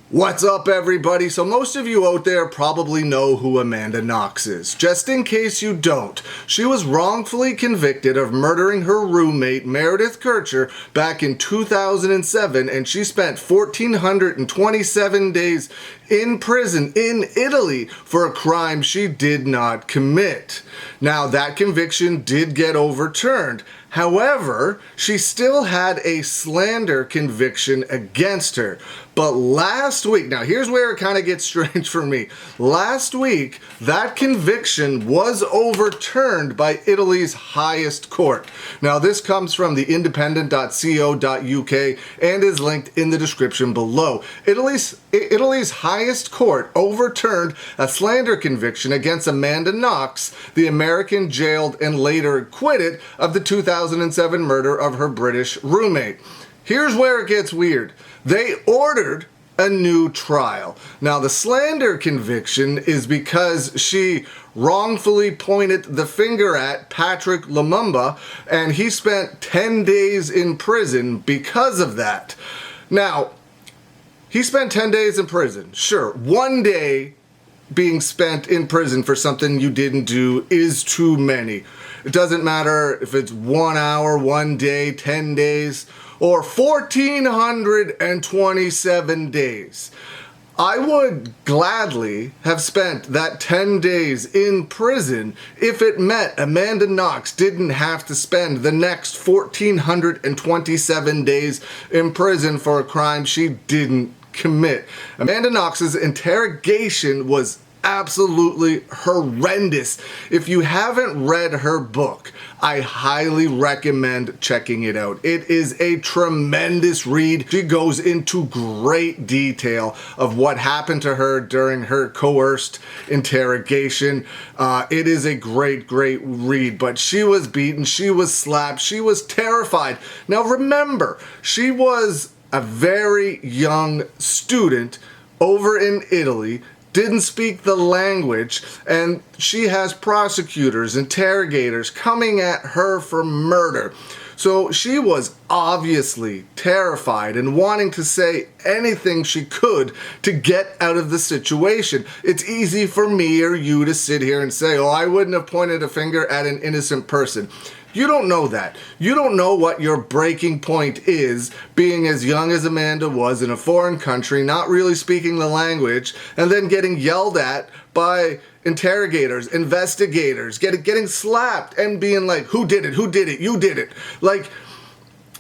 What's up, everybody? So most of you out there probably know who Amanda Knox is. Just in case you don't, she was wrongfully convicted of murdering her roommate Meredith Kircher back in 2007, and she spent 1,427 days in prison in Italy for a crime she did not commit. Now, that conviction did get overturned. However, she still had a slander conviction against her. But last week, now here's where it kind of gets strange for me. Last week, that conviction was overturned by Italy's highest court. Now, this comes from the independent.co.uk and is linked in the description below. Italy's highest court overturned a slander conviction against Amanda Knox, the American jailed and later acquitted of the 2007 murder of her British roommate. Here's where it gets weird. They ordered a new trial. Now, the slander conviction is because she wrongfully pointed the finger at Patrick Lumumba, and he spent 10 days in prison because of that. Now, he spent 10 days in prison. Sure, one day being spent in prison for something you didn't do is too many. It doesn't matter if it's 1 hour, 1 day, 10 days, or 1,427 days. I would gladly have spent that 10 days in prison if it meant Amanda Knox didn't have to spend the next 1,427 days in prison for a crime she didn't commit. Amanda Knox's interrogation was absolutely horrendous. If you haven't read her book, I highly recommend checking it out. It is a tremendous read. She goes into great detail of what happened to her during her coerced interrogation. It is a great read, but she was beaten, she was slapped, she was terrified. Now remember, she was a very young student over in Italy, didn't speak the language, and she has prosecutors, interrogators coming at her for murder. So she was obviously terrified and wanting to say anything she could to get out of the situation. It's easy for me or you to sit here and say, oh, I wouldn't have pointed a finger at an innocent person. You don't know that. You don't know what your breaking point is, being as young as Amanda was in a foreign country, not really speaking the language, and then getting yelled at by interrogators, investigators, getting slapped and being like, who did it? Who did it? You did it. Like,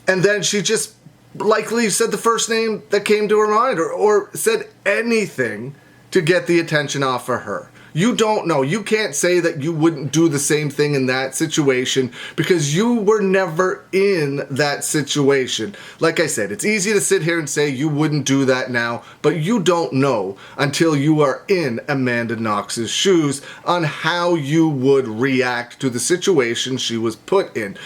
and then she just likely said the first name that came to her mind, or said anything to get the attention off of her. You don't know. You can't say that you wouldn't do the same thing in that situation because you were never in that situation. Like I said, it's easy to sit here and say you wouldn't do that now, but you don't know until you are in Amanda Knox's shoes on how you would react to the situation she was put in.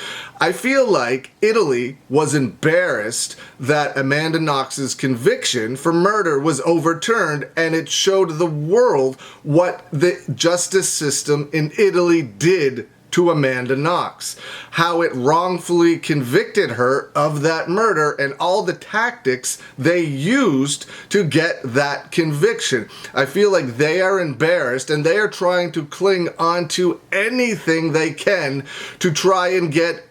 I feel like Italy was embarrassed that Amanda Knox's conviction for murder was overturned, and it showed the world what the justice system in Italy did to Amanda Knox, how it wrongfully convicted her of that murder and all the tactics they used to get that conviction. I feel like they are embarrassed and they are trying to cling onto anything they can to try and get,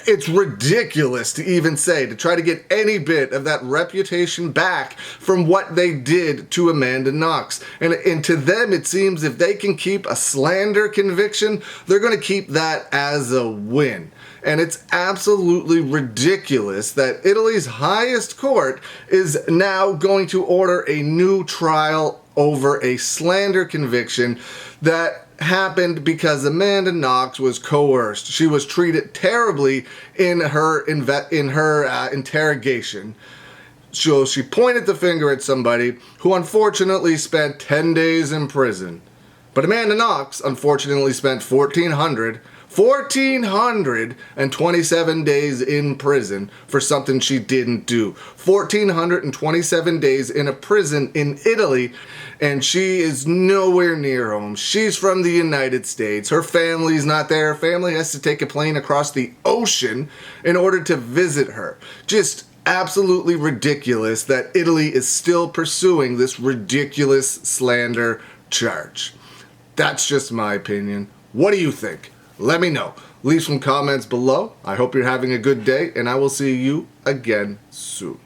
it's ridiculous to even say, to try to get any bit of that reputation back from what they did to Amanda Knox. And to them, it seems if they can keep a slander conviction, they're going to keep that as a win. And it's absolutely ridiculous that Italy's highest court is now going to order a new trial over a slander conviction that happened because Amanda Knox was coerced. She was treated terribly in her interrogation. So she pointed the finger at somebody who unfortunately spent 10 days in prison. But Amanda Knox unfortunately spent 1,427 days in prison for something she didn't do. 1,427 days in a prison in Italy, and she is nowhere near home. She's from the United States. Her family's not there. Her family has to take a plane across the ocean in order to visit her. Just absolutely ridiculous that Italy is still pursuing this ridiculous slander charge. That's just my opinion. What do you think? Let me know. Leave some comments below. I hope you're having a good day, and I will see you again soon.